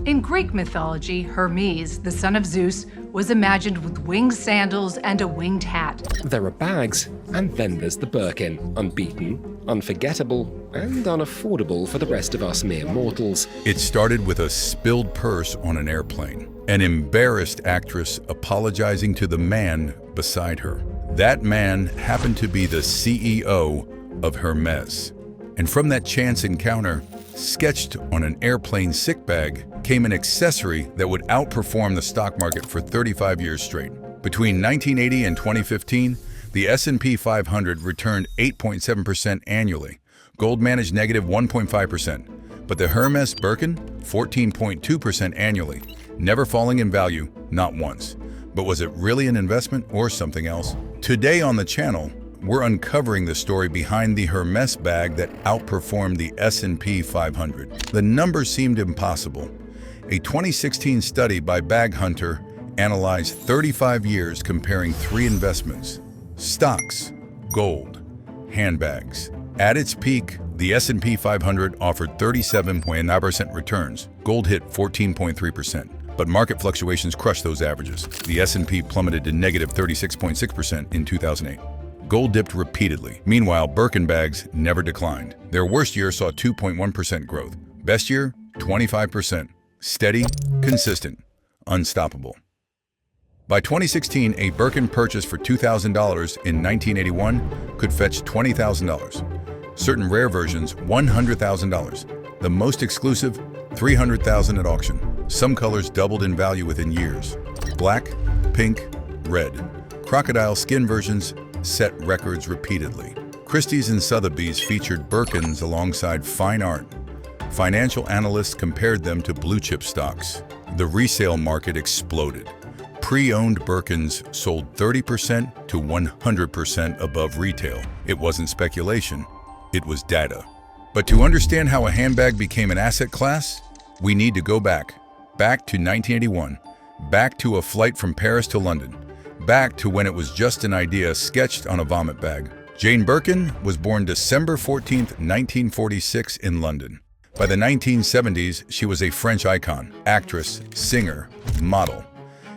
In Greek mythology, Hermes, the son of Zeus, was imagined with winged sandals and a winged hat. There are bags, and then there's the Birkin, unbeaten, unforgettable, and unaffordable for the rest of us mere mortals. It started with a spilled purse on an airplane, an embarrassed actress apologizing to the man beside her. That man happened to be the CEO of Hermes. And from that chance encounter, sketched on an airplane sick bag, came an accessory that would outperform the stock market for 35 years straight. Between 1980 and 2015, the S&P 500 returned 8.7% annually. Gold managed negative 1.5%, but the Hermes Birkin, 14.2% annually, never falling in value, not once. But was it really an investment or something else? Today on the channel, we're uncovering the story behind the Hermes bag that outperformed the S&P 500. The numbers seemed impossible. A 2016 study by Bag Hunter analyzed 35 years comparing 3 investments: stocks, gold, handbags. At its peak, the S&P 500 offered 37.9% returns. Gold hit 14.3%. But market fluctuations crushed those averages. The S&P plummeted to negative 36.6% in 2008. Gold dipped repeatedly. Meanwhile, Birkin bags never declined. Their worst year saw 2.1% growth. Best year, 25%. Steady, consistent, unstoppable. By 2016, a Birkin purchase for $2,000 in 1981 could fetch $20,000. Certain rare versions, $100,000. The most exclusive, $300,000 at auction. Some colors doubled in value within years. Black, pink, red. Crocodile skin versions set records repeatedly. Christie's and Sotheby's featured Birkins alongside fine art. Financial analysts compared them to blue-chip stocks. The resale market exploded. Pre-owned Birkins sold 30% to 100% above retail. It wasn't speculation, it was data. But to understand how a handbag became an asset class, we need to go back to 1981, back to a flight from Paris to London, back to when it was just an idea sketched on a vomit bag. Jane Birkin was born December 14, 1946 in London. By the 1970s, she was a French icon, actress, singer, model.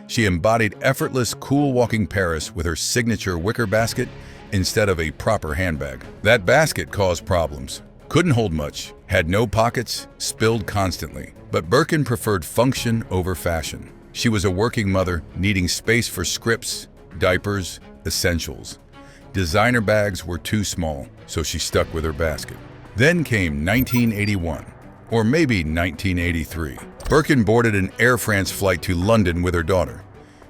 She embodied effortless, cool-walking Paris with her signature wicker basket instead of a proper handbag. That basket caused problems. Couldn't hold much, had no pockets, spilled constantly. But Birkin preferred function over fashion. She was a working mother needing space for scripts, diapers, essentials. Designer bags were too small, so she stuck with her basket. Then came 1981, or maybe 1983. Birkin boarded an Air France flight to London with her daughter.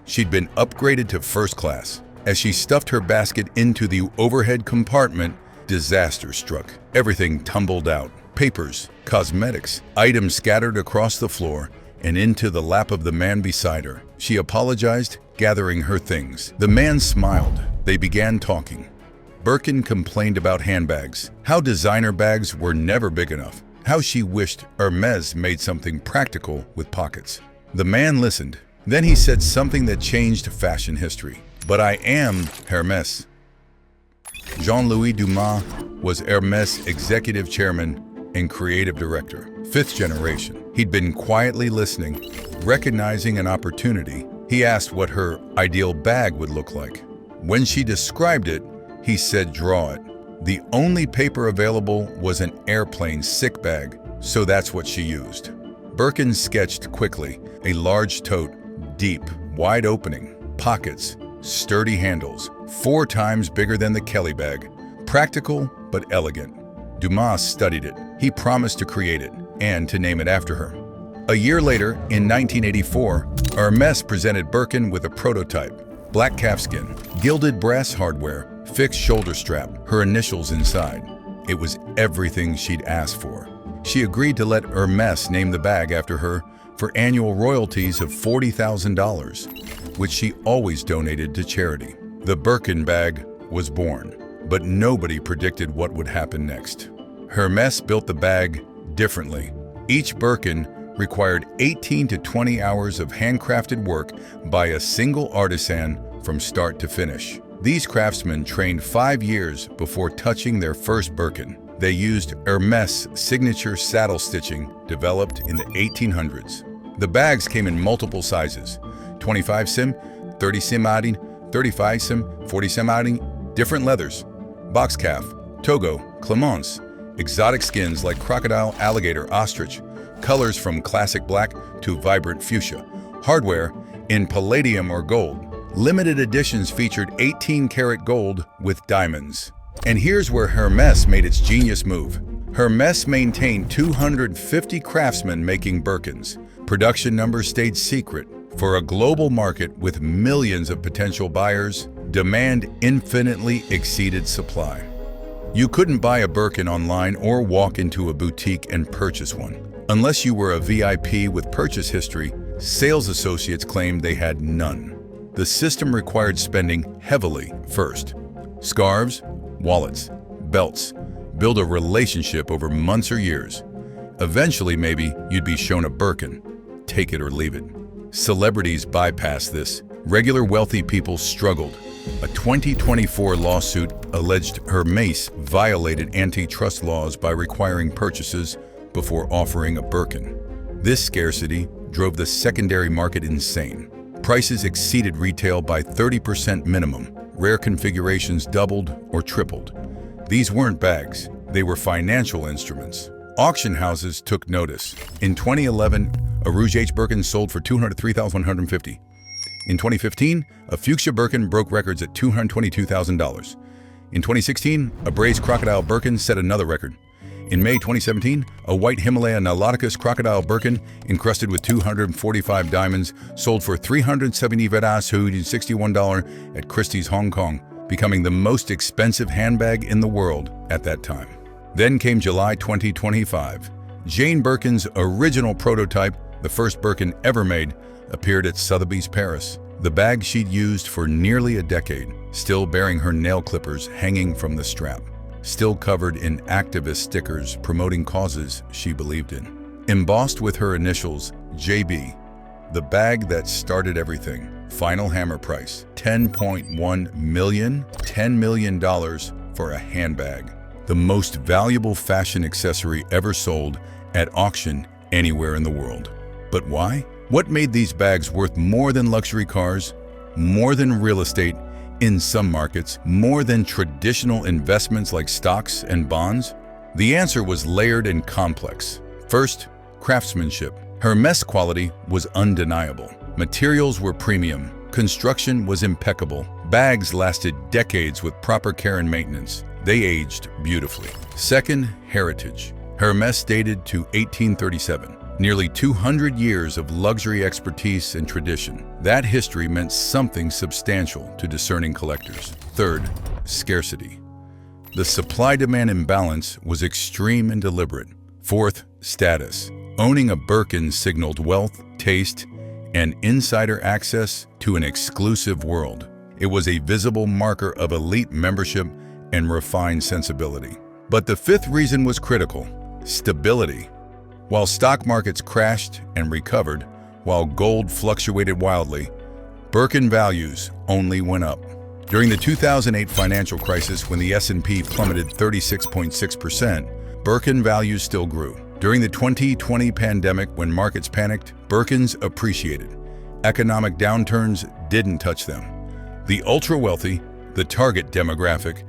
She'd been upgraded to first class. As she stuffed her basket into the overhead compartment, disaster struck. Everything tumbled out. Papers, cosmetics, items scattered across the floor and into the lap of the man beside her. She apologized, gathering her things. The man smiled. They began talking. Birkin complained about handbags, how designer bags were never big enough, how she wished Hermes made something practical with pockets. The man listened. Then he said something that changed fashion history. "But I am Hermes." Jean-Louis Dumas was Hermes executive chairman and creative director, 5th generation. He'd been quietly listening, recognizing an opportunity. He asked what her ideal bag would look like. When she described it, he said, "Draw it." The only paper available was an airplane sick bag, so that's what she used. Birkin sketched quickly, a large tote, deep, wide opening, pockets, sturdy handles, 4 times bigger than the Kelly bag. Practical, but elegant. Dumas studied it. He promised to create it, and to name it after her. A year later, in 1984, Hermes presented Birkin with a prototype. Black calfskin, gilded brass hardware, fixed shoulder strap, her initials inside. It was everything she'd asked for. She agreed to let Hermes name the bag after her for annual royalties of $40,000, which she always donated to charity. The Birkin bag was born, but nobody predicted what would happen next. Hermes built the bag differently. Each Birkin required 18 to 20 hours of handcrafted work by a single artisan from start to finish. These craftsmen trained 5 years before touching their first Birkin. They used Hermes signature saddle stitching developed in the 1800s. The bags came in multiple sizes: 25 cm, 30 cm outing, 35 cm, 40 cm outing, different leathers, box calf, togo, clemence, exotic skins like crocodile, alligator, ostrich, colors from classic black to vibrant fuchsia, hardware in palladium or gold. Limited editions featured 18-karat gold with diamonds. And here's where Hermes made its genius move. Hermes maintained 250 craftsmen making Birkins. Production numbers stayed secret. For a global market with millions of potential buyers, demand infinitely exceeded supply. You couldn't buy a Birkin online or walk into a boutique and purchase one. Unless you were a VIP with purchase history, sales associates claimed they had none. The system required spending heavily first. Scarves, wallets, belts. Build a relationship over months or years. Eventually, maybe, you'd be shown a Birkin. Take it or leave it. Celebrities bypassed this. Regular wealthy people struggled. A 2024 lawsuit alleged Hermes violated antitrust laws by requiring purchases before offering a Birkin. This scarcity drove the secondary market insane. Prices exceeded retail by 30% minimum. Rare configurations doubled or tripled. These weren't bags, they were financial instruments. Auction houses took notice. In 2011, a Rouge H Birkin sold for $203,150. In 2015, a fuchsia Birkin broke records at $222,000. In 2016, a braised crocodile Birkin set another record. In May 2017, a white Himalaya Niloticus crocodile Birkin encrusted with 245 diamonds sold for $370,61 at Christie's Hong Kong, becoming the most expensive handbag in the world at that time. Then came July 2025. Jane Birkin's original prototype, the first Birkin ever made, appeared at Sotheby's Paris. The bag she'd used for nearly a decade, still bearing her nail clippers hanging from the strap, still covered in activist stickers promoting causes she believed in. Embossed with her initials, JB, the bag that started everything. Final hammer price, $10.1 million, $10 million for a handbag. The most valuable fashion accessory ever sold at auction anywhere in the world. But why? What made these bags worth more than luxury cars, more than real estate, in some markets, more than traditional investments like stocks and bonds? The answer was layered and complex. First, craftsmanship. Hermes quality was undeniable. Materials were premium. Construction was impeccable. Bags lasted decades with proper care and maintenance. They aged beautifully. Second, heritage. Hermes dated to 1837. Nearly 200 years of luxury expertise and tradition. That history meant something substantial to discerning collectors. Third, scarcity. The supply-demand imbalance was extreme and deliberate. Fourth, status. Owning a Birkin signaled wealth, taste, and insider access to an exclusive world. It was a visible marker of elite membership and refined sensibility. But the fifth reason was critical: stability. While stock markets crashed and recovered, while gold fluctuated wildly, Birkin values only went up. During the 2008 financial crisis, when the S&P plummeted 36.6%, Birkin values still grew. During the 2020 pandemic, when markets panicked, Birkins appreciated. Economic downturns didn't touch them. The ultra-wealthy, the target demographic,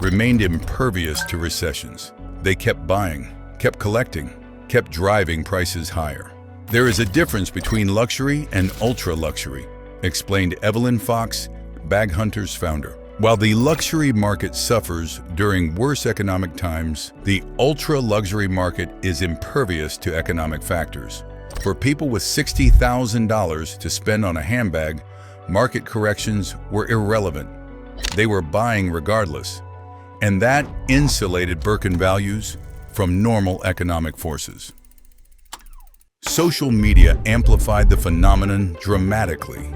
remained impervious to recessions. They kept buying, kept collecting, kept driving prices higher. There is a difference between luxury and ultra-luxury, explained Evelyn Fox, Bag Hunter's founder. While the luxury market suffers during worse economic times, the ultra-luxury market is impervious to economic factors. For people with $60,000 to spend on a handbag, market corrections were irrelevant. They were buying regardless. And that insulated Birkin values from normal economic forces. Social media amplified the phenomenon dramatically.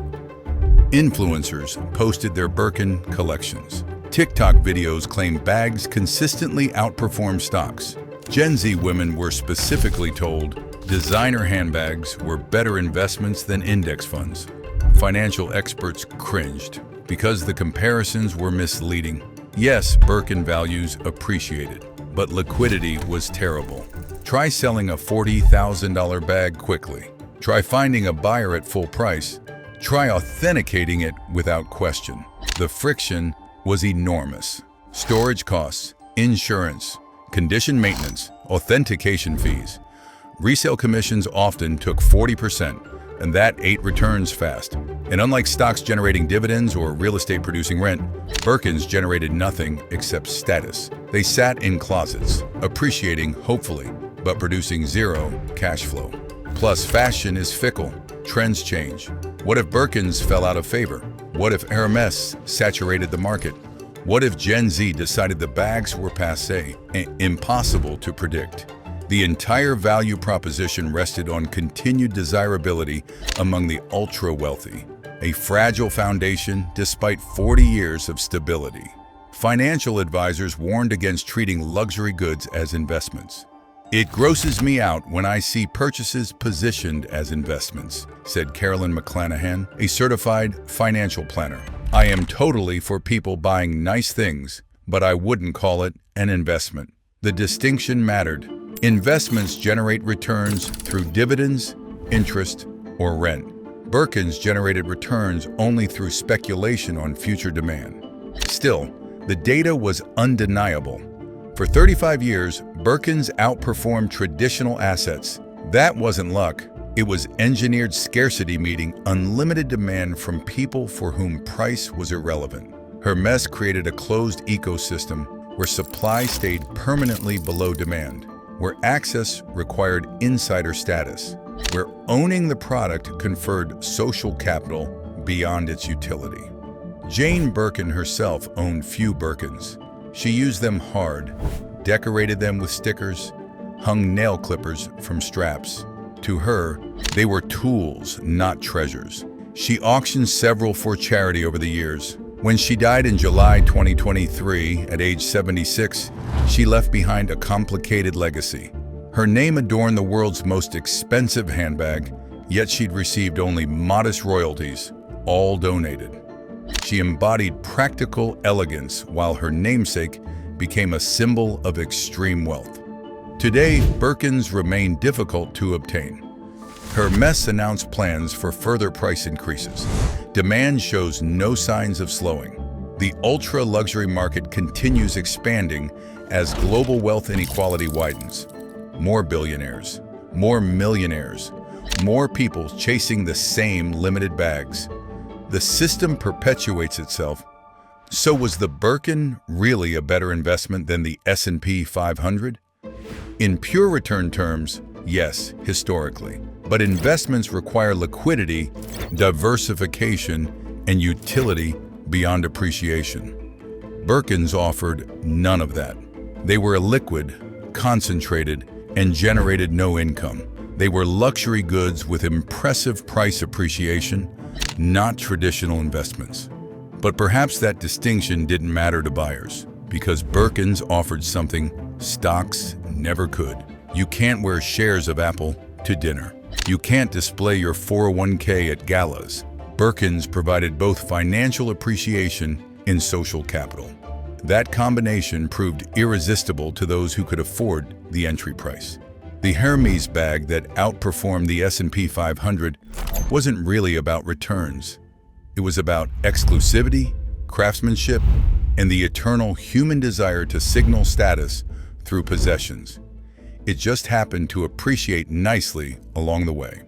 Influencers posted their Birkin collections. TikTok videos claimed bags consistently outperformed stocks. Gen Z women were specifically told designer handbags were better investments than index funds. Financial experts cringed because the comparisons were misleading. Yes, Birkin values appreciated, but liquidity was terrible. Try selling a $40,000 bag quickly. Try finding a buyer at full price. Try authenticating it without question. The friction was enormous. Storage costs, insurance, condition maintenance, authentication fees. Resale commissions often took 40%, and that ate returns fast. And unlike stocks generating dividends or real estate producing rent, Birkins generated nothing except status. They sat in closets, appreciating hopefully, but producing zero cash flow. Plus, fashion is fickle. Trends change. What if Birkins fell out of favor? What if Hermes saturated the market? What if Gen Z decided the bags were passé? Impossible to predict. The entire value proposition rested on continued desirability among the ultra-wealthy, a fragile foundation despite 40 years of stability. Financial advisors warned against treating luxury goods as investments. "It grosses me out when I see purchases positioned as investments," said Carolyn McClanahan, a certified financial planner. "I am totally for people buying nice things, but I wouldn't call it an investment." The distinction mattered. Investments generate returns through dividends, interest, or rent. Birkins generated returns only through speculation on future demand. Still, the data was undeniable. For 35 years, Birkins outperformed traditional assets. That wasn't luck. It was engineered scarcity meeting unlimited demand from people for whom price was irrelevant. Hermes created a closed ecosystem where supply stayed permanently below demand, where access required insider status, where owning the product conferred social capital beyond its utility. Jane Birkin herself owned few Birkins. She used them hard, decorated them with stickers, hung nail clippers from straps. To her, they were tools, not treasures. She auctioned several for charity over the years. When she died in July 2023, at age 76, she left behind a complicated legacy. Her name adorned the world's most expensive handbag, yet she'd received only modest royalties, all donated. She embodied practical elegance while her namesake became a symbol of extreme wealth. Today, Birkins remain difficult to obtain. Hermes announced plans for further price increases. Demand shows no signs of slowing. The ultra-luxury market continues expanding as global wealth inequality widens. More billionaires, more millionaires, more people chasing the same limited bags. The system perpetuates itself. So was the Birkin really a better investment than the S&P 500? In pure return terms, yes, historically. But investments require liquidity, diversification, and utility beyond appreciation. Birkins offered none of that. They were illiquid, concentrated, and generated no income. They were luxury goods with impressive price appreciation, not traditional investments. But perhaps that distinction didn't matter to buyers, because Birkins offered something stocks never could. You can't wear shares of Apple to dinner. You can't display your 401k at galas. Birkins provided both financial appreciation and social capital. That combination proved irresistible to those who could afford the entry price. The Hermes bag that outperformed the S&P 500 wasn't really about returns. It was about exclusivity, craftsmanship, and the eternal human desire to signal status through possessions. It just happened to appreciate nicely along the way.